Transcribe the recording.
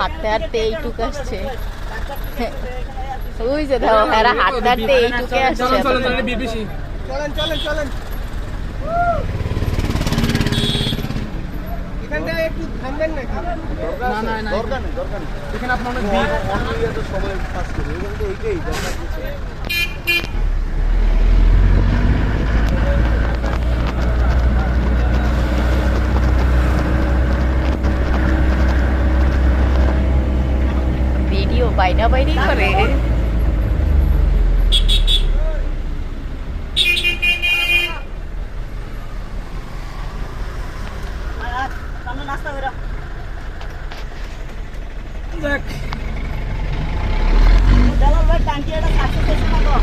হাঁটতে হাঁটতে এইটুকু আসছে। ওই যে দেখো এরা হাঁটতে হাঁটতে এইটুকু আসছে। চলেন চলেন চলেন, এখানটায় একটু থামবেন নাকি? দরকার নেই এখানে আপনার অনেক সবাই কাজ করে কিন্তু ওইটাই দরকার কিছু। ভিডিও বাইনা বাইরেই করে। নাস্তা করে ভাই টাঙ্কি এটা সাকসেস হয়েছে না তো?